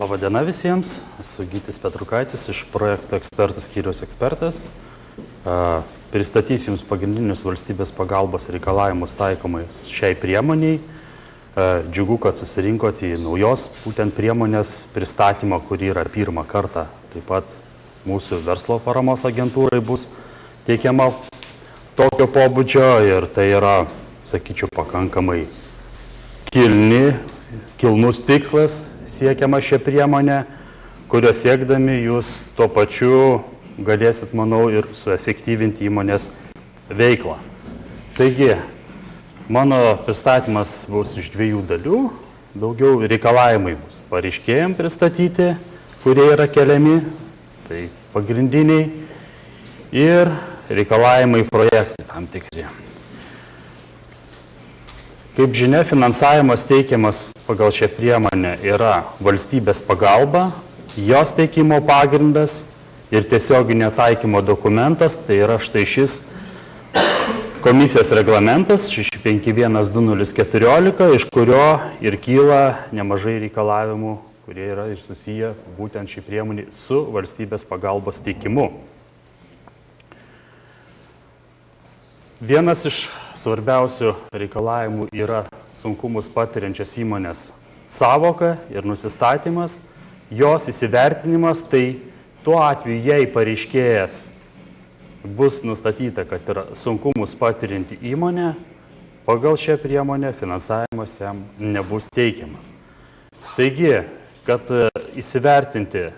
Labadiena visiems, esu Gytis Petrukaitis iš projekto ekspertų skyriaus ekspertas. Pristatysiu Jums pagrindinius valstybės pagalbos reikalavimus taikomais šiai priemoniai. Džiugu, kad susirinkote į naujos būtent priemonės pristatymą, kuri yra pirmą kartą. Taip pat mūsų verslo paramos agentūrai bus teikiama tokio pobūdžio ir tai yra, sakyčiau, pakankamai kilnus tikslas siekiama šią priemonę, kurio siekdami jūs tuo pačiu galėsit, manau, ir suefektyvinti įmonės veiklą. Taigi, mano pristatymas bus iš dviejų dalių. Daugiau reikalavimai bus pareiškėjams pristatyti, kurie yra keliami, tai pagrindiniai, ir reikalavimai projektai tam tikri. Kaip žinia, finansavimas teikiamas pagal šią priemonę yra valstybės pagalba, jos teikimo pagrindas ir tiesioginio taikymo dokumentas, tai yra štai šis komisijos reglamentas 651/2014, iš kurio ir kyla nemažai reikalavimų, kurie yra ir susiję būtent šį priemonį su valstybės pagalbos teikimu. Vienas iš svarbiausių reikalavimų yra sunkumus patiriančios įmonės sąvoka ir nusistatymas, jos įsivertinimas, tai tuo atveju, jei pareiškėjas bus nustatyta, kad yra sunkumus patirianti įmonė, pagal šią priemonę finansavimas jam nebus teikiamas. Taigi, kad įsivertinti,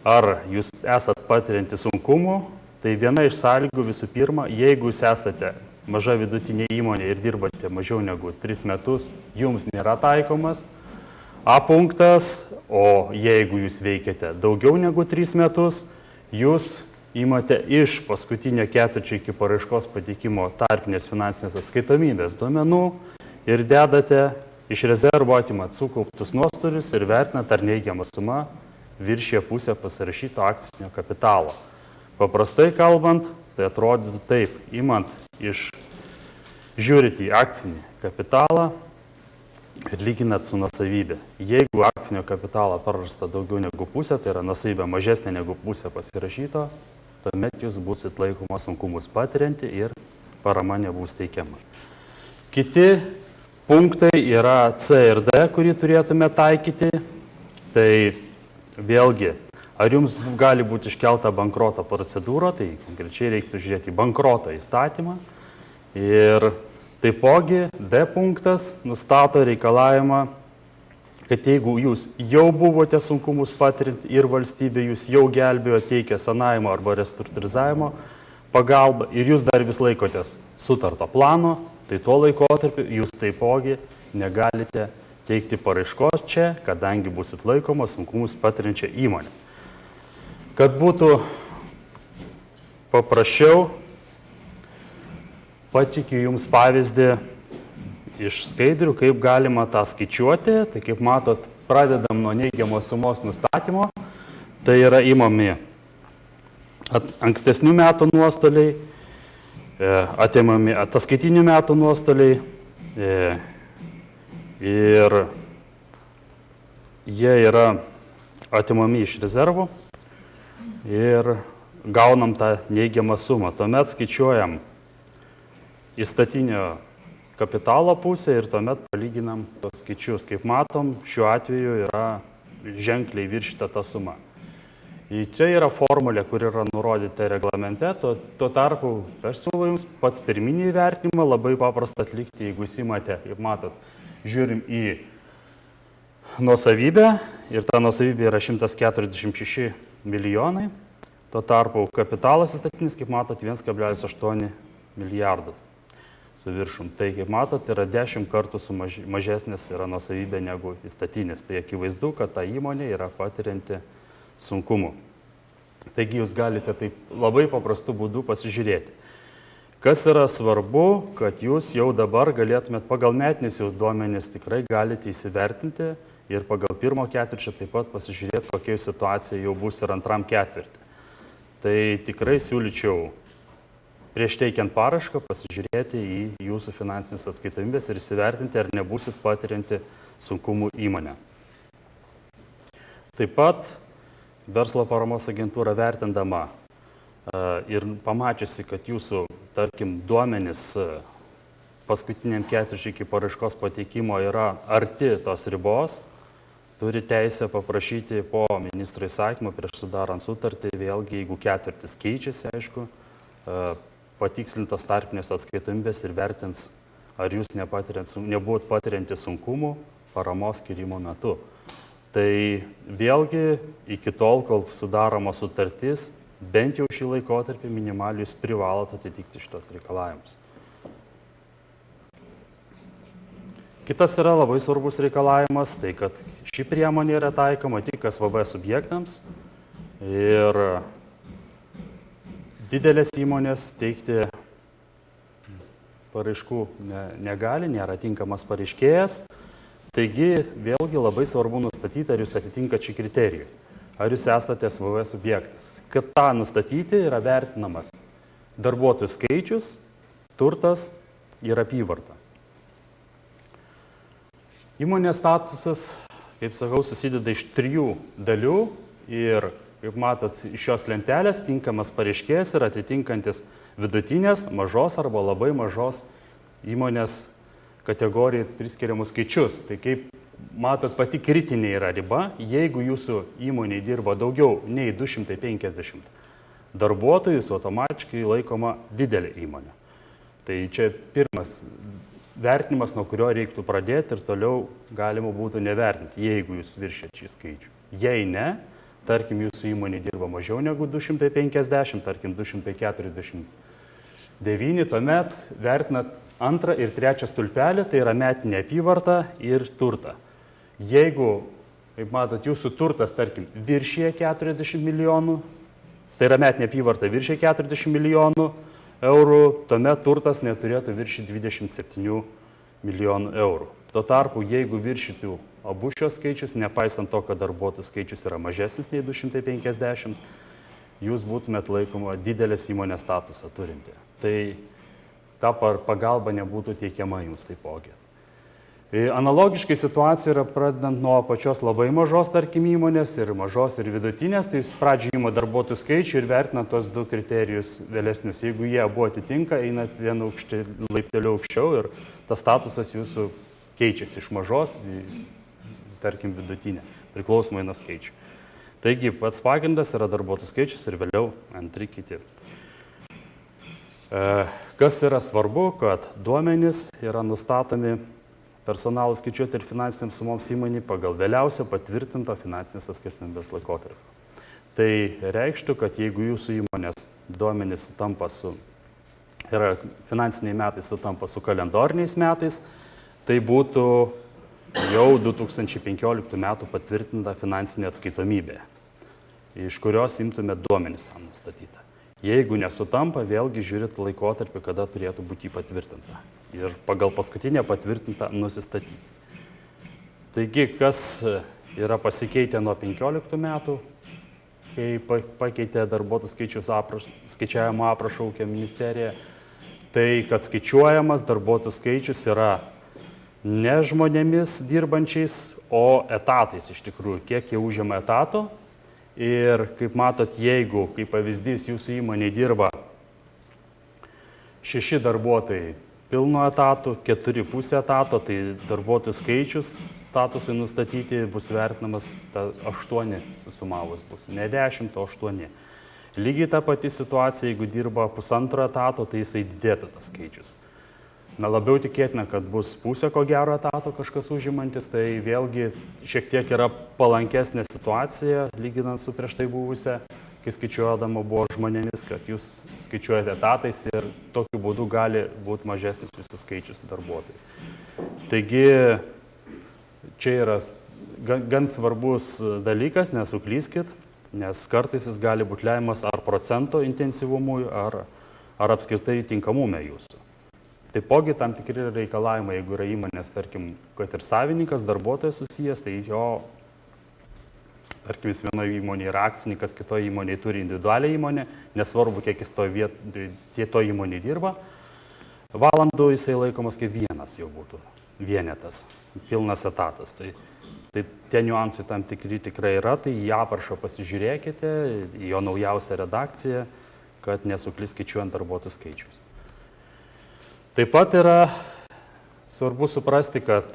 ar jūs esat patirianti sunkumų, tai viena iš sąlygų visų pirma, jeigu jūs esate maža vidutinė įmonė ir dirbate mažiau negu 3 metus, jums nėra taikomas A punktas, o jeigu jūs veikiate daugiau negu 3 metus, jūs imate iš paskutinio ketvirčio iki paraiškos pateikimo tarpinės finansinės atskaitomybės duomenų ir dedate iš rezervo atimat sukauptus nuostolius ir vertinat, ar neigiama suma viršija pusę pasirašyto akcinio kapitalo. Paprastai kalbant, tai atrodytų taip, imant žiūrite į akcinį kapitalą ir lyginat su nuosavybė. Jeigu akcinio kapitalo prarasta daugiau negu pusė, tai yra nuosavybė mažesnė negu pusė pasirašyto, tuomet jūs būsit laikoma sunkumus patirianti ir parama nebus teikiama. Kiti punktai yra C ir D, kurį turėtume taikyti. Tai vėlgi, ar jums gali būti iškelta bankroto procedūra, tai konkrečiai reiktų žiūrėti į bankroto įstatymą. Ir taipogi D punktas nustato reikalavimą, kad jeigu jūs jau buvote sunkumus patirinti ir valstybė jūs jau gelbėjo, teikia sanavimo arba restruktūrizavimo pagalbą ir jūs dar vis laikotės sutarto plano, tai tuo laikotarpiu jūs taipogi negalite teikti paraiškos čia, kadangi busit laikoma sunkumus patirinčia įmonė. Kad būtų paprasčiau, patikiu Jums pavyzdį iš skaidrių, kaip galima tą skaičiuoti. Tai kaip matot, pradedam nuo neigiamos sumos nustatymo. Tai yra imami ankstesnių metų nuostoliai, atimami ataskaitinių metų nuostoliai ir jie yra atimami iš rezervų ir gaunam tą neigiamą sumą. Tuomet skaičiuojam įstatinio kapitalo pusę ir tuomet palyginam tos skaičius. Kaip matom, šiuo atveju yra ženkliai viršyta ta suma. Ir čia yra formulė, kur yra nurodyta reglamente, tuo tarpu aš siūlau Jums pats pirminį įvertinimą labai paprastą atlikti, jeigu jūs imate, kaip matot, žiūrim į nuosavybę ir ta nuosavybė yra 146 milijonai, tuo tarpu kapitalas įstatinis, kaip matot, 1,8 milijardų su viršum. Tai, kaip matot, yra 10 kartų mažesnis yra nuosavybė negu įstatinis. Tai akivaizdu, kad ta įmonė yra patirianti sunkumų. Taigi jūs galite taip labai paprastų būdų pasižiūrėti. Kas yra svarbu, kad jūs jau dabar galėtumėt pagal metinius jau duomenis tikrai galite įsivertinti ir pagal pirmo ketvirčio taip pat pasižiūrėti, kokia situacija jau bus ir antram ketvirtį. Tai tikrai siūlyčiau prieš teikiant parašką pasižiūrėti į jūsų finansinės atskaitomybės ir įsivertinti, ar nebūsit patirianti sunkumų įmonę. Taip pat verslo paramos agentūra vertindama ir pamačiusi, kad jūsų, tarkim, duomenys paskutiniam ketvirčiui iki paraiškos pateikimo yra arti tos ribos, turi teisę paprašyti po ministro įsakymo prieš sudarant sutartį, vėlgi, jeigu ketvirtis keičiasi, aišku, patikslintas tarpinės atskaitomybės ir vertins, ar jūs nebuvot patirianti sunkumų paramos skirimo metu. Tai vėlgi iki tol, kol sudaroma sutartis, bent jau šį laikotarpį minimaliai jūs privalot atitikti šitos reikalavimus. Kitas yra labai svarbus reikalavimas, tai kad ši priemonė yra taikoma tik SVV subjektams ir didelės įmonės teikti paraiškų negali, nėra tinkamas pareiškėjas. Taigi vėlgi labai svarbu nustatyti, ar jūs atitinkat šį kriterijų, ar jūs esate SVV subjektas. Kad tą nustatyti yra vertinamas darbuotojų skaičius, turtas ir apyvarta. Įmonės statusas, kaip sakau, susideda iš 3 dalių ir, kaip matot, iš šios lentelės tinkamas pareiškėjas yra atitinkantis vidutinės, mažos arba labai mažos įmonės kategorijai priskiriamus skaičius. Tai kaip matot, pati kritinė yra riba, jeigu jūsų įmonėje dirba daugiau nei 250 darbuotojų, jūs automatiškai laikoma didelė įmonė. Tai čia pirmas vertinimas, nuo kurio reiktų pradėti ir toliau galima būtų nevertinti, jeigu jūs viršėt šį skaičių. Jei ne, tarkim, jūsų įmonė dirba mažiau negu 250, tarkim 249, tuomet vertinat antrą ir trečią stulpelį, tai yra metinė apyvarta ir turtą. Jeigu, kaip matot, jūsų turtas, tarkim, viršyje 40 milijonų, tai yra metinė apyvarta viršyje 40 milijonų eurų, tuomet turtas neturėtų viršyti 27 milijonų eurų. Tuo tarpu, jeigu viršytų abu šios skaičius, nepaisant to, kad darbuotojų skaičius yra mažesnis nei 250, jūs būtumėt laikoma didelės įmonės statusą turinti. Tai ta pagalba nebūtų teikiama jums taipogi. Analogiškai situacija yra pradedant nuo pačios labai mažos, tarkim, įmonės ir mažos ir vidutinės, tai jūs pradžiai ima darbuotojų skaičių ir vertinat tos 2 kriterijus vėlesnius. Jeigu jie abu atitinka, einat vienu laipteliu aukščiau ir tas statusas jūsų keičiasi iš mažos į, tarkim, vidutinę, priklausomai nuo skaičių. Taigi, pats pagrindas yra darbuotojų skaičius ir vėliau antri kiti. Kas yra svarbu, kad duomenys yra nustatomi personalų skaičiuoti ir finansiniams sumoms įmonį pagal vėliausio patvirtinto finansinės atskaitomybės laikotarpio. Tai reikštų, kad jeigu jūsų įmonės duomenys sutampa yra finansiniai metai sutampa su kalendoriniais metais, tai būtų jau 2015 metų patvirtinta finansinė atskaitomybė, iš kurios imtumėt duomenys tam nustatytą. Jeigu nesutampa, vėlgi žiūrit laikotarpį, kada turėtų būti patvirtinta. Ir pagal paskutinę patvirtintą nusistatyti. Taigi, kas yra pasikeitę nuo 15 metų, kai pakeitė darbuotojų skaičiavimo aprašą ūkio ministerija, tai kad skaičiuojamas darbuotojų skaičius yra ne žmonėmis dirbančiais, o etatais iš tikrųjų, kiek jie užima etato. Ir kaip matot, jeigu, kaip pavyzdys, jūsų įmonėje dirba 6 darbuotojai pilno etato, 4,5 etato, tai darbuotojų skaičius statusui nustatyti bus vertinamas 8 susumavus bus, ne 10, o 8. Lygiai ta pati situacija, jeigu dirba 1,5 etato, tai jisai didėtų tas skaičius. Na, labiau tikėtina, kad bus pusė ko gero etato kažkas užimantis, tai vėlgi šiek tiek yra palankesnė situacija, lyginant su prieš tai buvusią, kai skaičiuodama buvo žmonėmis, kad jūs skaičiuojate etatais ir tokiu būdu gali būti mažesnis jūsų skaičius darbuotojų. Taigi, čia yra gan svarbus dalykas, nesuklyskit, nes kartais jis gali būti lemiamas ar procento intensyvumui, ar apskritai tinkamume jūsų. Taipogi tam tikri reikalavimai, jeigu yra įmonės, tarkim, kad ir savininkas, darbuotojas susijęs, tai jo, tarkim, jis vienoje įmonėje yra akcininkas, kitoje įmonėje turi individualią įmonę, nesvarbu, kiek jis to įmonėje dirba, valandų jisai laikomas kaip vienas jau būtų vienetas, pilnas etatas. Tai Tai tie niuansai tam tikri tikrai yra, tai į aprašą pasižiūrėkite, į jo naujausią redakciją, kad nesuklys skaičiuojant darbuotojų skaičius. Taip pat yra svarbu suprasti, kad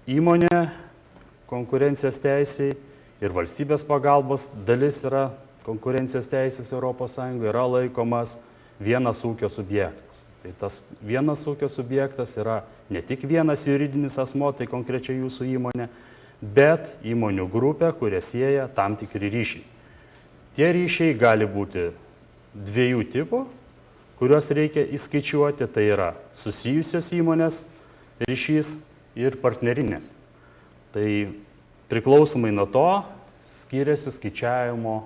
įmonė konkurencijos teisėjai ir valstybės pagalbos dalis yra konkurencijos teisės ES yra laikomas vienas ūkio subjektas. Tai tas vienas ūkio subjektas yra ne tik vienas juridinis asmo, tai konkrečiai jūsų įmonė, bet įmonių grupė, kurie sieja tam tikri ryšiai. Tie ryšiai gali būti dviejų tipų, kuriuos reikia įskaičiuoti, tai yra susijusios įmonės ryšys ir partnerinės. Tai priklausomai nuo to skiriasi skaičiavimo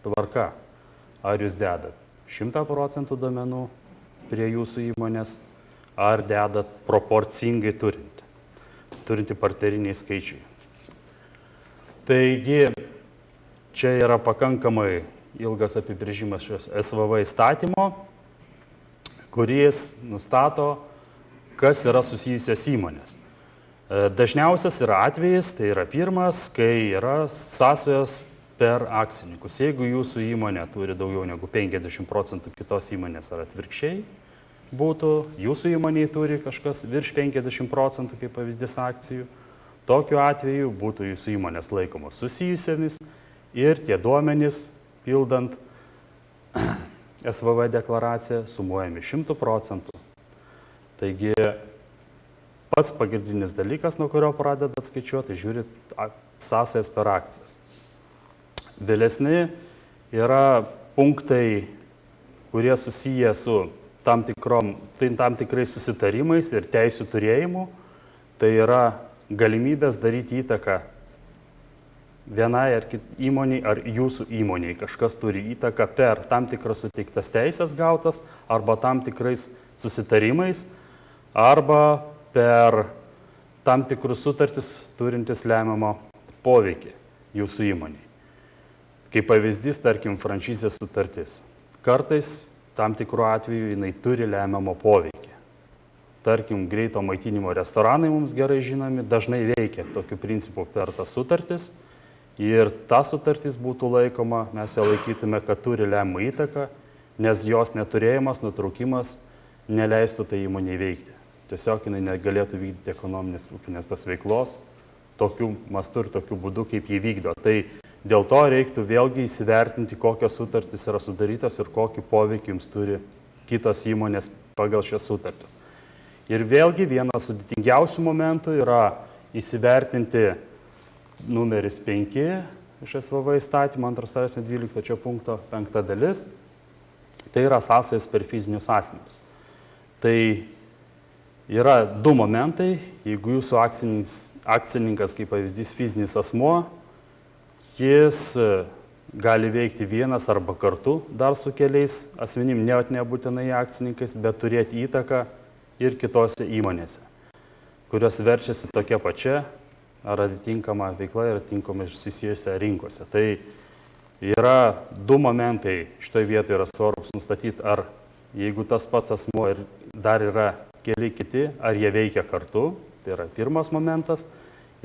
tvarka. Ar jūs dedat 100% duomenų prie jūsų įmonės, ar dedat proporcingai turinti partneriniai skaičiai. Taigi, čia yra pakankamai ilgas apibrėžimas šios SVV įstatymo, kuris nustato, kas yra susijusios įmonės. Dažniausias yra atvejis, tai yra pirmas, kai yra sąsajos per akcininkus. Jeigu jūsų įmonė turi daugiau negu 50% kitos įmonės ar atvirkščiai būtų, jūsų įmonėje turi kažkas virš 50% kaip pavyzdys akcijų, tokiu atveju būtų jūsų įmonės laikomos susijusiamis ir tie duomenys pildant SVV deklaraciją sumuojami 100%. Taigi pats pagrindinis dalykas, nuo kurio pradedat skaičiuoti, žiūrit sąsajas per akcijas. Vėlesni yra punktai, kurie susiję su tam tikrais susitarimais ir teisių turėjimu. Tai yra galimybės daryti įtaką vienai ar įmoniai, ar jūsų įmoniai. Kažkas turi įtaką per tam tikras suteiktas teisės gautas, arba tam tikrais susitarimais, arba per tam tikrus sutartis turintis lemiamą poveikį jūsų įmoniai. Kaip pavyzdys, tarkim, franšizės sutartis. Kartais tam tikrų atveju jinai turi lemiamą poveikį. Tarkim, greito maitinimo restoranai mums gerai žinomi, dažnai veikia tokiu principu per tas sutartis. Ir ta sutartis būtų laikoma, mes ją laikytume, kad turi lemiamą įtaką, nes jos neturėjimas, nutraukimas neleistų tai įmonei veikti. Tiesiog jinai negalėtų vykdyti ekonominės ūkinės tos veiklos tokiu mastu ir tokiu būdu, kaip jį vykdo. Tai dėl to reiktų vėlgi įsivertinti, kokios sutartys yra sudarytos ir kokį poveikį jums turi kitos įmonės pagal šias sutartis. Ir vėlgi vienas sudėtingiausių momentų yra įsivertinti numeris 5 iš SVV įstatymo 2 straipsnio 12 punkto 5 dalis. Tai yra sąsajas per fizinius asmenis. Tai yra du momentai, jeigu jūsų akcininkas, kaip pavyzdys, fizinis asmuo, jis gali veikti vienas arba kartu dar su keliais asmenim, nebūtinai akcininkais, bet turėti įtaką ir kitose įmonėse, kurios verčiasi tokia pačia ar atitinkama veikla ir atitinkamai susijusiose rinkose. Tai yra du momentai šitoje vietoje yra svarbus nustatyti, ar jeigu tas pats asmuo ir dar yra keli kiti, ar jie veikia kartu, tai yra pirmas momentas.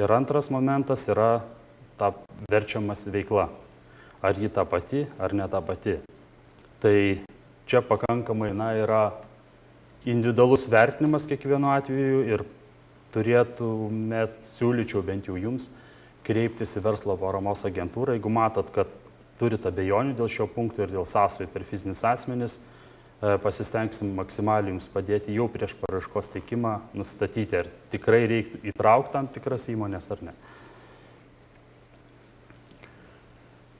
Ir antras momentas yra ta verčiamas veikla. Ar ji ta pati, ar ne ta pati. Tai čia pakankamai yra individualus vertinimas kiekvienu atveju ir siūlyčiau bent jau jums kreiptis į verslo paramos agentūrą, jeigu matot, kad turit abejonių dėl šio punkto ir dėl sąsajų per fizinis asmenis, pasistengsim maksimaliai jums padėti jau prieš paraiškos teikimą nustatyti, ar tikrai reiktų įtraukti tam tikras įmonės ar ne.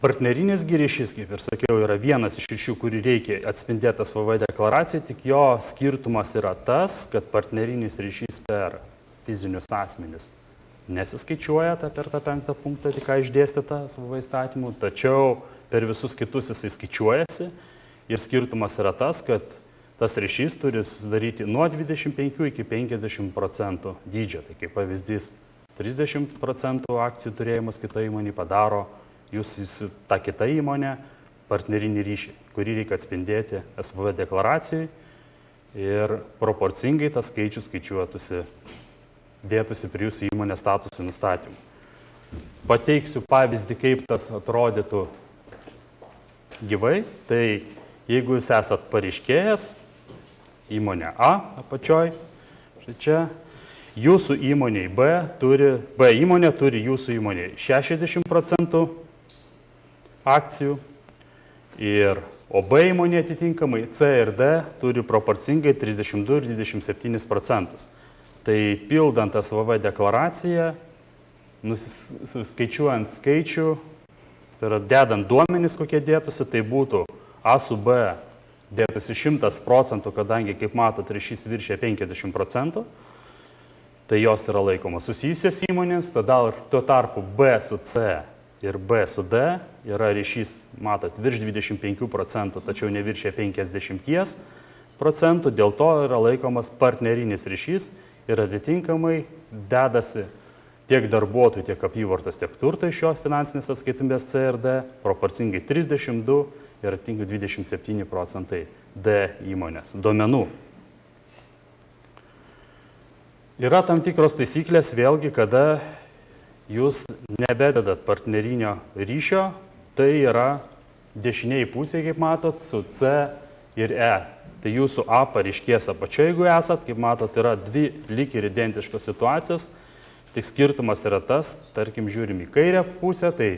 Partnerinis ryšys, kaip ir sakiau, yra vienas iš ryšių, kurį reikia atspindėti SVV deklaracijoje, tik jo skirtumas yra tas, kad partnerinis ryšys per fizinius asmenis nesiskaičiuoja per tą 5 punktą, tik ką išdėstyta SVV įstatymu, tačiau per visus kitus jisai skaičiuojasi ir skirtumas yra tas, kad tas ryšys turi susidaryti nuo 25 iki 50% dydžio. Tai kaip pavyzdys, 30% akcijų turėjimas kitoje įmonėje padaro jūs tą kitą įmonę partnerinį ryšį, kurį reikia atspindėti SVV deklaracijai ir proporcingai tas skaičius skaičiuotųsi, dėtųsi prie jūsų įmonės statusų nustatymų. pateiksiu pavyzdį, kaip tas atrodytų gyvai. Tai jeigu jūs esat pareiškėjas, įmonė A apačioj, štai čia, jūsų įmonė B įmonė turi jūsų įmonė 60% akcijų, o B įmonė atitinkamai C ir D turi proporcingai 32 ir 27%. Tai pildant SVV deklaraciją, skaičiuojant skaičių, tai yra dedant duomenis, kokie dėtųsi, tai būtų A su B dėtųsi 100%, kadangi, kaip matot, ryšys viršė 50%, tai jos yra laikomos susijusios įmonėms, tada tuo tarpu B su C ir B su D yra ryšys, matot, virš 25%, tačiau neviršė 50%, dėl to yra laikomas partnerinis ryšys ir atitinkamai dedasi tiek darbuotojų, tiek apyvartos, tiek turto iš jo finansinės atskaitomybės C ir D, proporcingai 32 ir atitinkamai 27% D įmonės duomenų. Yra tam tikros taisyklės vėlgi, kada jūs nebededat partnerinio ryšio, tai yra dešiniai pusė, kaip matot, su C ir E. Tai jūsų A pareiškės apačioje, jeigu esat, kaip matot, yra dvi lyg ir identiškos situacijos, tik skirtumas yra tas, tarkim, žiūrim į kairę pusę, tai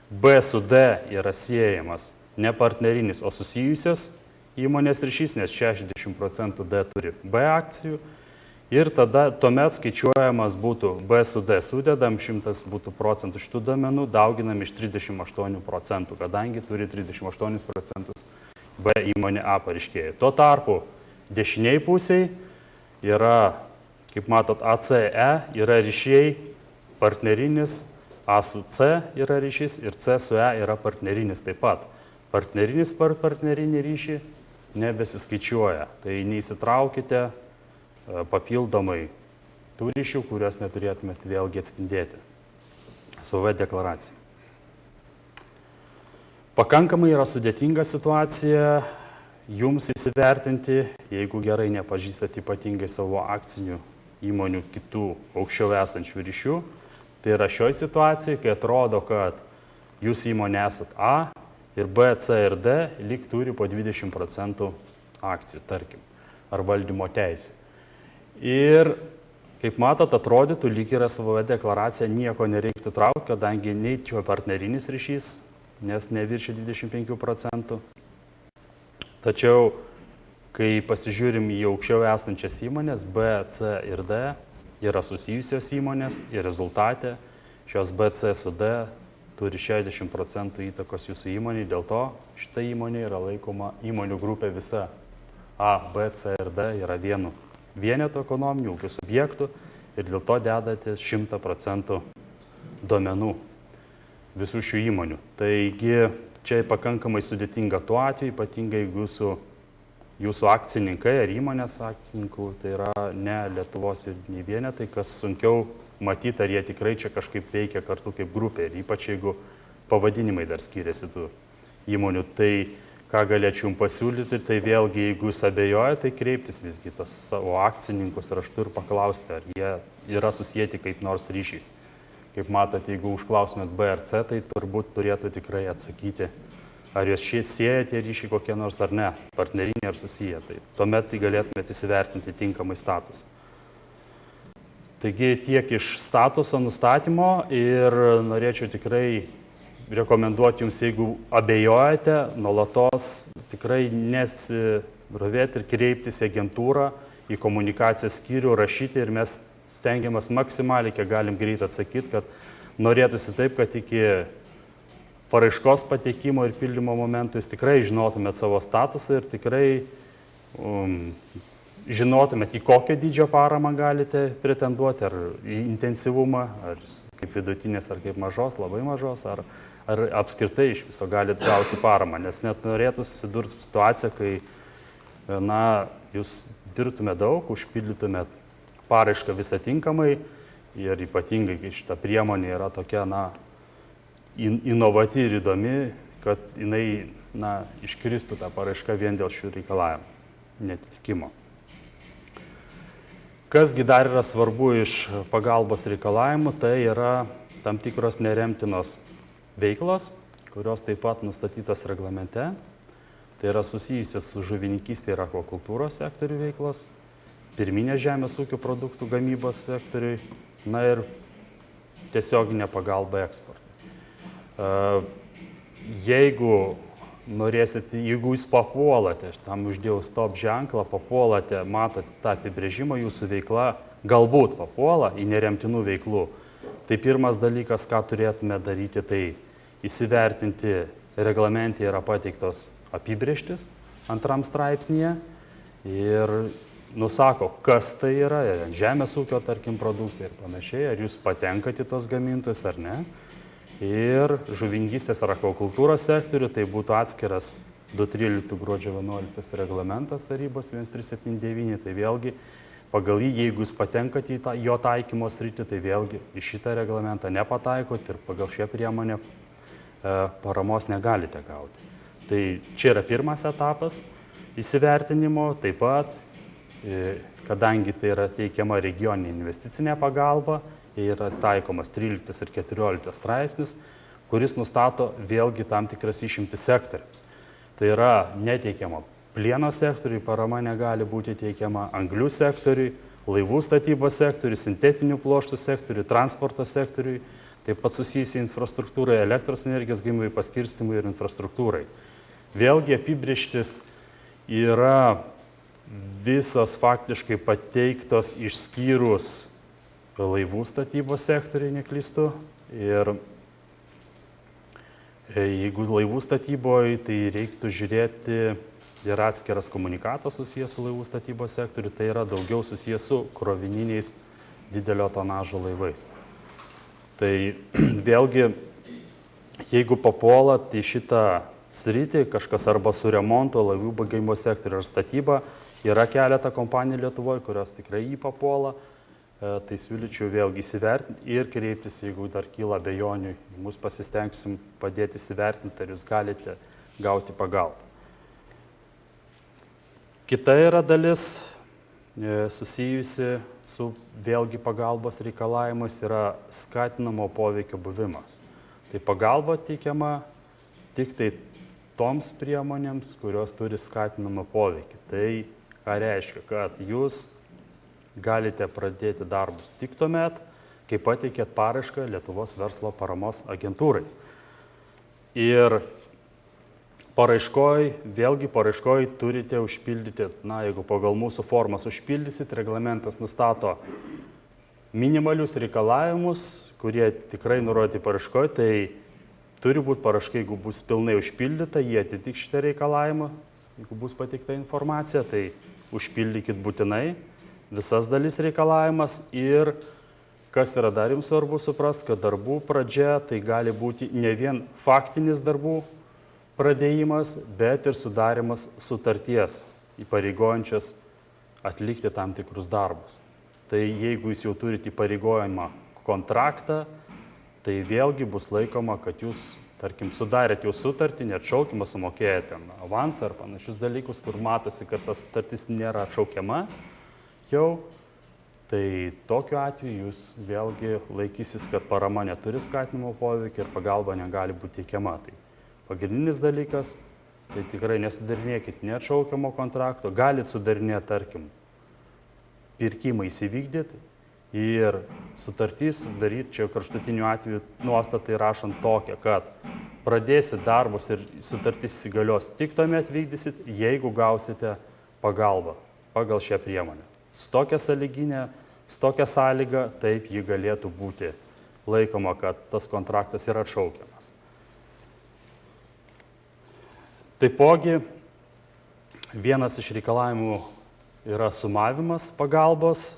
B su D yra siejamas ne partnerinis, o susijusios įmonės ryšys, nes 60% D turi B akcijų. Ir tada tuomet skaičiuojamas būtų B su D sudedam, 100 būtų procentų šitų duomenų, dauginam iš 38%, kadangi turi 38% B įmonė A pareiškėjai. Tuo tarpu dešiniai pusiai yra, kaip matot, ACE yra ryšiai partnerinis, A su C yra ryšys ir C su E yra partnerinis taip pat. Partnerinis per partnerinį ryšį nebesiskaičiuoja, tai neįsitraukite papildomai tų ryšių, kuriuos neturėtumėt vėlgi atspindėti SVV deklaraciją. Pakankamai yra sudėtinga situacija jums įsivertinti, jeigu gerai nepažįstat ypatingai savo akcinių įmonių kitų aukščiau esančių ryšių. Tai yra šioj situacijai, kai atrodo, kad jūs įmonė esat A ir B, C ir D lyg turi po 20% akcijų, tarkim, ar valdymo teisių. Ir, kaip matot, atrodytų, lyg yra SVV deklaracija, nieko nereiktų traukti, kadangi nei čia partnerinis ryšys, nes neviršė 25%. Tačiau, kai pasižiūrim į aukščiau esančias įmonės, B, C ir D yra susijusios įmonės ir rezultate šios B, C su D turi 60% įtakos jūsų įmonė, dėl to šita įmonė yra laikoma įmonių grupė visa. A, B, C ir D yra vienu vienetų ekonominių ūkių subjektų ir dėl to dedate 100% duomenų visų šių įmonių. Taigi čia pakankamai sudėtinga tuo atveju, ypatingai jeigu jūsų akcininkai ar įmonės akcininkų, tai yra ne Lietuvos juridiniai vienetai, kas sunkiau matyti, ar jie tikrai čia kažkaip veikia kartu kaip grupė ir ypač jeigu pavadinimai dar skiriasi tų įmonių. Tai ką galėčiau jums pasiūlyti, tai vėlgi, jeigu jūs abejojate, tai kreiptis visgi tos savo akcininkus raštu ir paklausti, ar jie yra susijęti kaip nors ryšiais. Kaip matote, jeigu užklausumėt B ar C, tai turbūt turėtų tikrai atsakyti, ar jūs sieja tie ryšiai kokie nors ar ne, partneriniai ar susiję. Tai tuomet tai galėtumėte įsivertinti tinkamai statusą. Taigi tiek iš statuso nustatymo ir norėčiau tikrai rekomenduoti jums, jeigu abejojate, nuolatos tikrai nesibrovėti ir kreiptis į agentūrą, į komunikacijos skyrių, rašyti ir mes stengiamės maksimaliai, kiek galim greit atsakyti, kad norėtųsi taip, kad iki paraiškos pateikimo ir pildymo momentų jūs tikrai žinotumėt savo statusą ir tikrai žinotumėt, į kokio dydžio paramą galite pretenduoti, ar į intensyvumą, ar kaip vidutinės, ar kaip mažos, labai mažos, ar apskritai iš viso galite gauti paramą, nes net norėtų susidurti su situacija, kai jūs dirbtumėt daug, užpildytumėt paraišką visą tinkamai ir ypatingai, kai šita priemonė yra tokia inovatyvi ir įdomi, kad jinai iškristų tą paraišką vien dėl šių reikalavimų netitikimo. Kasgi dar yra svarbu iš pagalbos reikalavimų, tai yra tam tikros neremtinos veiklos, kurios taip pat nustatytas reglamente. Tai yra susijusios su žuvininkystė ir akvakultūros sektorių veiklos, pirminė žemės ūkio produktų gamybos sektoriui, na ir tiesioginė pagalba eksportui. Jeigu norėsite, jeigu jūs papuolate, aš tam uždėjau stop ženklą, papuolate, matote tą apibrėžimą, jūsų veikla galbūt papuola į neremtinų veiklų, tai pirmas dalykas, ką turėtume daryti, tai įsivertinti, reglamente yra pateiktos apibrėžtis antram straipsnėje ir nusako, kas tai yra, žemės ūkio, tarkim, produkcija ir panašiai, ar jūs patenkate į tos gamintojus ar ne. Ir žuvininkystės ar akvakultūros sektorių, tai būtų atskiras 2013 gruodžio 11 reglamentas tarybos 1379, tai vėlgi pagal jį, jeigu jūs patenkate į jo taikymo sritį, tai vėlgi į šitą reglamentą nepataikot ir pagal šią priemonę paramos negalite gauti. Tai čia yra pirmas etapas įsivertinimo, taip pat, kadangi tai yra teikiama regioninė investicinė pagalba, yra taikomas 13 ir 14 straipsnis, kuris nustato vėlgi tam tikras išimtis sektoriams. Tai yra neteikiama plieno sektoriui, parama negali būti teikiama anglių sektoriui, laivų statybos sektoriui, sintetinių ploštų sektoriui, transporto sektoriui, taip pat susijusi infrastruktūrai, elektros energijos gamybai, paskirstimui ir infrastruktūrai. Vėlgi apibrėžtis yra visos faktiškai pateiktos išskyrus laivų statybos sektoriai, neklystu. Ir jeigu laivų statyboje, tai reiktų žiūrėti, yra atskiras komunikatas susijęs su laivų statybos sektoriu, tai yra daugiau susijęs su krovininiais didelio tonažo laivais. Tai vėlgi, jeigu papuolat į šitą sritį, kažkas arba su remonto, laivų bagaimo sektoriu ar statyba, yra keletą kompanijų Lietuvoje, kurios tikrai jį papuola, tai siūlyčiau vėlgi įsivertinti ir kreiptis, jeigu dar kyla abejonių, mus pasistengsim padėti įsivertinti, ar jūs galite gauti pagalbą. Kita yra dalis susijusi su vėlgi pagalbos reikalavimais, yra skatinamo poveikio buvimas. Tai pagalba teikiama tik tai toms priemonėms, kurios turi skatinamą poveikį. Tai ką reiškia, kad jūs galite pradėti darbus tik tuomet, kai pateikėt paraišką Lietuvos verslo paramos agentūrai. Ir vėlgi paraiškoj turite užpildyti, jeigu pagal mūsų formas užpildysit, reglamentas nustato minimalius reikalavimus, kurie tikrai nurodyti paraiškoj, tai turi būti paraiška, jeigu bus pilnai užpildyta, jie atitiks šitą reikalavimą, jeigu bus pateikta informacija, tai užpildykit būtinai visas dalis reikalavimas ir kas yra dar jums svarbu suprasti, kad darbų pradžia tai gali būti ne vien faktinis darbų pradėjimas, bet ir sudarimas sutarties įpareigojančias atlikti tam tikrus darbus. Tai jeigu jūs jau turite įpareigojimą kontraktą, tai vėlgi bus laikoma, kad jūs, tarkim, sudarėt jau sutartį, neatšaukimą, sumokėjote avansą ar panašius dalykus, kur matosi, kad ta sutartis nėra atšaukiama jau, tai tokiu atveju jūs vėlgi laikysis, kad parama neturi skatinimo poveikio ir pagalba negali būti teikiama. Tai pagrindinis dalykas, tai tikrai nesudarinėkit neatšaukiamo kontrakto, galit sudarinėti, tarkim, pirkimą įsivykdyti ir sutartys daryti, čia kraštutiniu atveju nuostatai rašant tokią, kad pradėsit darbus ir sutartys įsigalios tik tuomet vykdysit, jeigu gausite pagalbą pagal šią priemonę. Su tokia sąlyginė, su tokia sąlyga, taip ji galėtų būti laikoma, kad tas kontraktas yra atšaukiamas. Taipogi, vienas iš reikalavimų yra sumavimas pagalbos,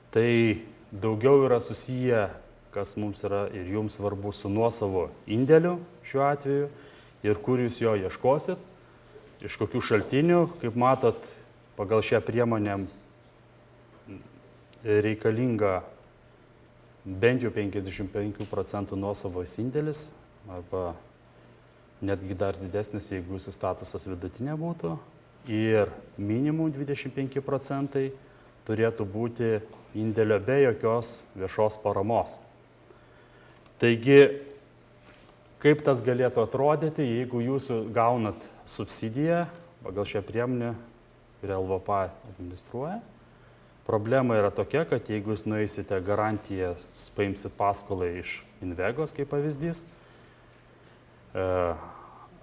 tai daugiau yra susiję, kas mums yra ir jums svarbu, su nuosavo indėliu šiuo atveju ir kur jūs jo ieškosit, iš kokių šaltinių. Kaip matot, pagal šią priemonę reikalinga bent jau 55% nuosavos indėlis, arba netgi dar didesnis, jeigu jūsų statusas vidutinė būtų. Ir minimum 25% turėtų būti indėlio be jokios viešos paramos. Taigi, kaip tas galėtų atrodyti, jeigu jūs gaunat subsidiją pagal šią priemonę ir LVP administruoja? Problema yra tokia, kad jeigu jūs nueisite garantiją, paimsit paskolą iš Invegos kaip pavyzdys,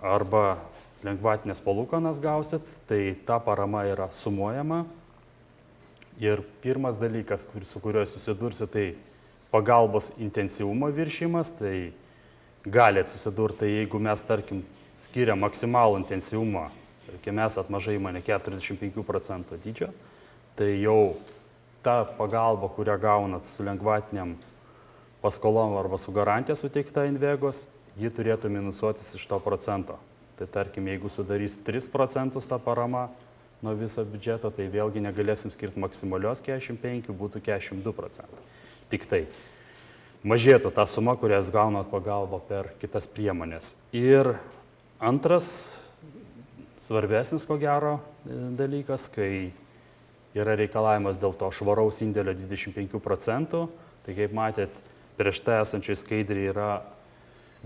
arba lengvatinės palūkanas gausit, tai ta parama yra sumuojama. Ir pirmas dalykas, su kuriuo susidursit, tai pagalbos intensyvumo viršymas, tai galite susidurti, tai jeigu mes, tarkim, skiriam maksimalų intensyvumą, tarkim, esat mažai įmonė 45% dydžio, tai jau ta pagalba, kurią gaunat su lengvatiniam paskolom arba su garantija suteikta Invegos, ji turėtų minusuotis iš to procento. Tai tarkim, jeigu sudarys 3% ta parama nuo viso biudžeto, tai vėlgi negalėsim skirti maksimalios 45, būtų 42%. Tik tai mažėtų ta suma, kurias gaunat pagalbą per kitas priemonės. Ir antras, svarbesnis ko gero dalykas, kai yra reikalavimas dėl to švaraus indėlio 25%, tai kaip matėt, prieš tai esančiai skaidriai yra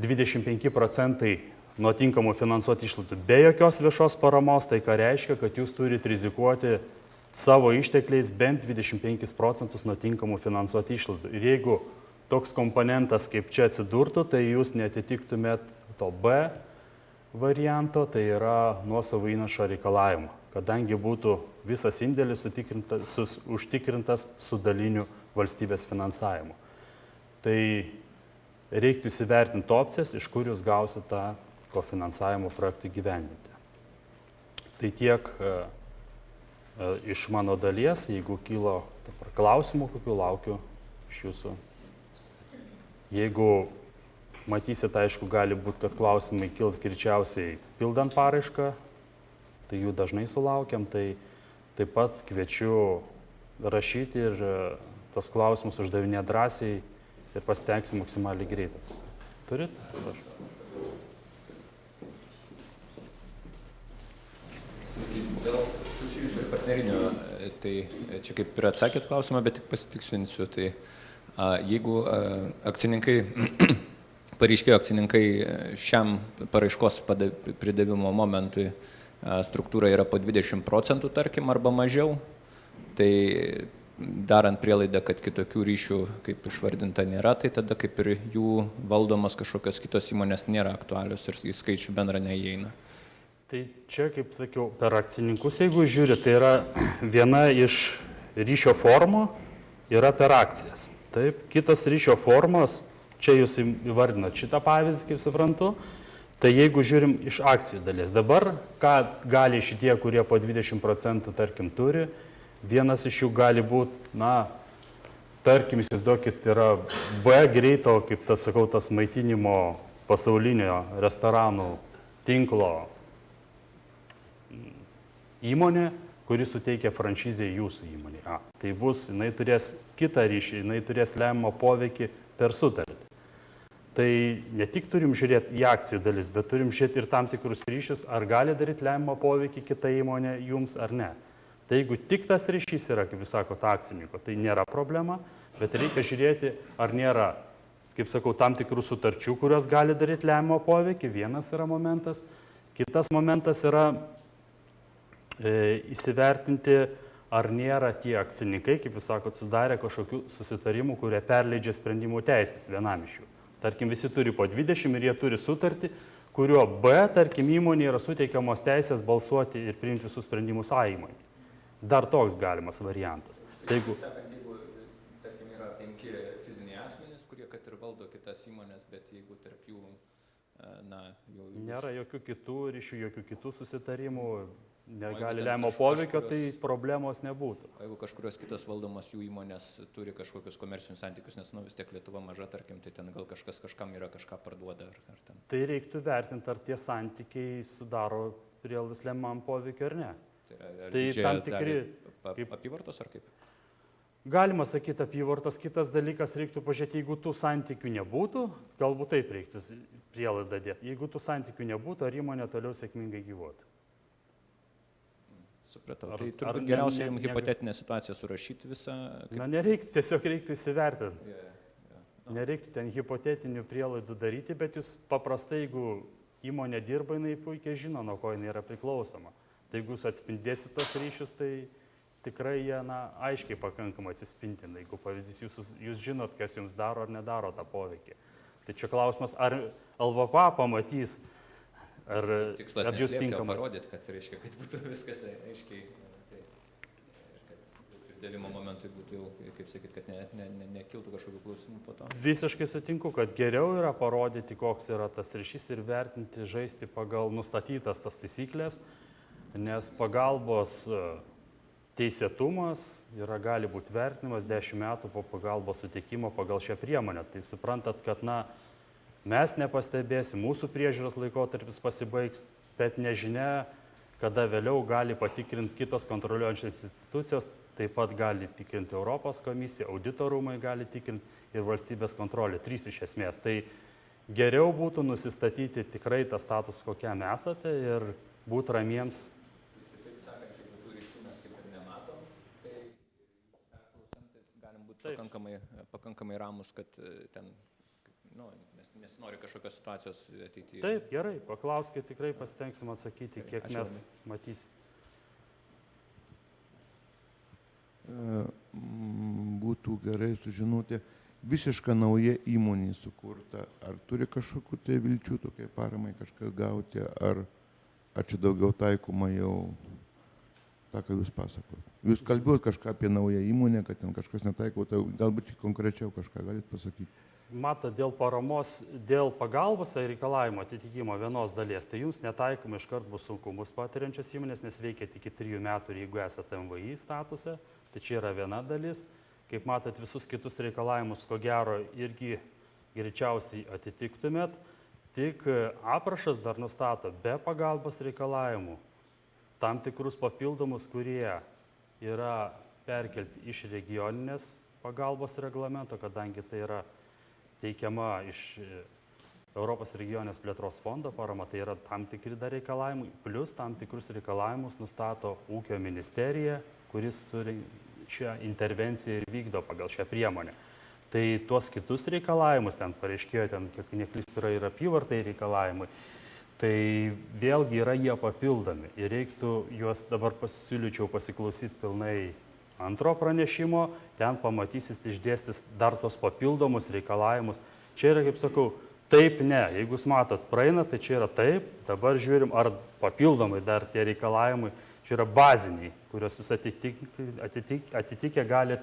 25% nuo tinkamų finansuoti išlaidų be jokios viešos paramos, tai ką reiškia, kad jūs turite rizikuoti savo ištekliais bent 25% nuo tinkamų finansuoti išlaidų. Ir jeigu toks komponentas kaip čia atsidurtų, tai jūs netitiktumėt to B varianto, tai yra nuosavo įnašo reikalavimo, kadangi būtų visas indėlis užtikrintas su daliniu valstybės finansavimu. Tai reiktų įsivertinti opcijas, iš kur jūs gausite tą kofinansavimo projektų įgyvendinti. Tai tiek iš mano dalies, jeigu kilo klausimų, kokių laukiu iš jūsų. Jeigu matysit, aišku, gali būti, kad klausimai kils greičiausiai pildant paraišką, tai jų dažnai sulaukiam, tai taip pat kviečiu rašyti ir tas klausimus uždavinėti drąsiai ir pasitengsi maksimaliai greitas. Turit? Dėl susijusių ir partnerinių, tai čia kaip ir atsakėt klausimą, bet tik pasitikslinsiu. Tai jeigu akcininkai, pareiškėjo akcininkai šiam paraiškos pridavimo momentui struktūra yra po 20%, tarkim, arba mažiau, tai darant prielaidą, kad kitokių ryšių, kaip išvardinta, nėra, tai tada kaip ir jų valdomos kažkokios kitos įmonės nėra aktualios ir į skaičių bendrą neįeina. Tai čia, kaip sakiau, per akcininkus, jeigu žiūri, tai yra viena iš ryšio formų, yra per akcijas. Taip, kitos ryšio formos, čia jūs įvardinat šitą pavyzdį, kaip suprantu, tai jeigu žiūrim iš akcijų dalies. Dabar, ką gali šitie, kurie po 20%, tarkim, turi, vienas iš jų gali būti, na, tarkim, įsivaizduokit, yra B greito, kaip tas, sakau, tas maitinimo pasaulinio restoranų tinklo įmonė, kuri suteikia franšizę jūsų įmonė. Tai bus, jinai turės kitą ryšį, jinai turės lemiamą poveikį per sutartį. Tai ne tik turim žiūrėti į akcijų dalis, bet turim žiūrėti ir tam tikrus ryšius, ar gali daryti lemiamą poveikį kita įmonė jums ar ne. Tai jeigu tik tas ryšys yra, kaip jūs sakote, akcininko, tai nėra problema, bet reikia žiūrėti, ar nėra, kaip sakau, tam tikrų sutarčių, kurios gali daryti lemiamą poveikį. Vienas yra momentas. Kitas momentas yra įsivertinti, ar nėra tie akcininkai, kaip jūs sakote, sudarę kažkokių susitarimų, kurie perleidžia sprendimų teisės vienam iš jų. Tarkim, visi turi po 20 ir jie turi sutartį, kurio B, tarkim, įmonė yra suteikiamos teisės balsuoti ir priimti visus sprendimus A įmonė. Dar toks galimas variantas. Jeigu, tarkim, yra 5 fiziniai asmenys, kurie kad ir valdo kitas įmonės, bet jeigu tarp jų, jau... Nėra jokių kitų ryšių, jokių kitų susitarimų, negali lemiamo poveikio, tai problemos nebūtų. O jeigu kažkurios kitos valdomos jų įmonės turi kažkokius komercinius santykius, nes vis tiek Lietuva maža, tarkim, tai ten gal kažkas kažkam yra kažką parduoda ar ten. Tai reiktų vertinti, ar tie santykiai sudaro prielaidas lemiamam poveikio ar ne. Tai tam tikri... Apyvartos ar kaip? Galima sakyti apyvartos, kitas dalykas reiktų pažiūrėti, jeigu tų santykių nebūtų, galbūt taip reiktų prielaidą dėti. Jeigu tų santykių nebūtų, ar įmonė toliau sėkmingai gyvuotų. Supratau. Tai turbūt geriausia jums hipotetinė situacija surašyti visą... Na, nereiktų, tiesiog reiktų įsivertinti. nereiktų ten hipotetinių prielaidų daryti, bet jūs paprastai, jeigu įmonė dirba, jinai puikiai žino, nuo ko jinai yra priklausoma. Tai jeigu jūs atspindėsit tos ryšius, tai tikrai jie aiškiai pakankamai atsispindi. Jeigu pavyzdys, jūs žinot, kas jums daro ar nedaro tą poveikį. Tai čia klausimas, ar LVP pamatys, ar jūs tinkamas. Parodyti, kad reiškia, kad būtų viskas aiškiai. Dėlimo momentui būtų jau, kaip sakyt, kad nekiltų kažkokių klausimų po to. Visiškai sutinku, kad geriau yra parodyti, koks yra tas ryšys ir vertinti, žaisti pagal nustatytas tas taisyklės, nes pagalbos teisėtumas gali būti vertinimas 10 metų po pagalbos suteikimo pagal šią priemonę. Tai suprantat, kad mes nepastebėsim, mūsų priežiūros laikotarpis pasibaigs, bet nežinia, kada vėliau gali patikrinti kitos kontroliuojančios institucijos. Taip pat gali tikrinti Europos komisija, audito rūmai gali tikrinti ir valstybės kontrolė. 3 iš esmės. Tai geriau būtų nusistatyti tikrai tą statusą, kokiam esate ir būti ramiems. Taip sakant, jeigu tų ryšių mes kaip ir nematom, tai galim būti pakankamai ramus, kad ten nesinori kažkokios situacijos ateityje. Taip, gerai, paklauskite, tikrai pasitengsim atsakyti, kiek mes matysim. Būtų gerai sužinoti, visiškai nauja įmonė sukurta, ar turi kažkokių tai vilčių tokiai paramai kažką gauti, ar čia daugiau taikoma jau tą, ką jūs pasakot. Jūs kalbėjot kažką apie naują įmonę, kad ten kažkas netaiko, tai galbūt konkrečiau kažką galit pasakyti. Matot, dėl paramos, dėl pagalbos tai reikalavimo atitikimo vienos dalies, tai jums netaikoma iškart bus sunkumus patiriančios įmonės, nes veikia iki 3 metų ir jeigu esate MVI statuse, tai čia yra viena dalis. Kaip matot, visus kitus reikalavimus, ko gero, irgi greičiausiai atitiktumėt, tik aprašas dar nustato be pagalbos reikalavimų tam tikrus papildomus, kurie yra perkelti iš regioninės pagalbos reglamento, kadangi tai yra teikiama iš Europos regioninės plėtros fondo parama, tai yra tam tikri dar reikalavimai, plus tam tikrus reikalavimus nustato ūkio ministerija, kuris šią intervenciją ir vykdo pagal šią priemonę. Tai tuos kitus reikalavimus, ten pareiškėjo, ten kiek neklystu yra ir apyvartai reikalavimai, tai vėlgi yra jie papildomi ir reiktų juos dabar pasiūlyčiau pasiklausyti pilnai antro pranešimo, ten pamatysis išdėstis dar tos papildomus reikalavimus. Čia yra, kaip sakau, taip, ne. Jeigu jūs matot, praeina, tai čia yra taip, dabar žiūrim, ar papildomai dar tie reikalavimai, čia yra baziniai, kuriuos jūs atitikę galite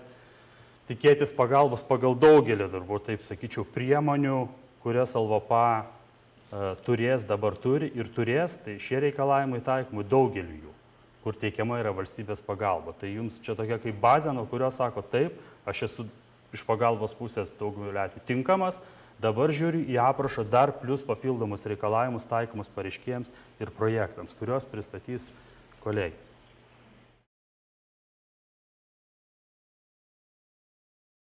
tikėtis pagalbos pagal daugelį, turbūt taip sakyčiau, priemonių, kurias LVP turės, dabar turi ir turės, tai šie reikalavimai taikomi daugeliu jų, kur teikiama yra valstybės pagalba. Tai jums čia tokia kaip bazė, nuo kurios sako taip, aš esu iš pagalbos pusės daugeliu atveju tinkamas, dabar žiūriu į aprašą dar plus papildomus reikalavimus taikomus pareiškėjams ir projektams, kuriuos pristatys kolegės.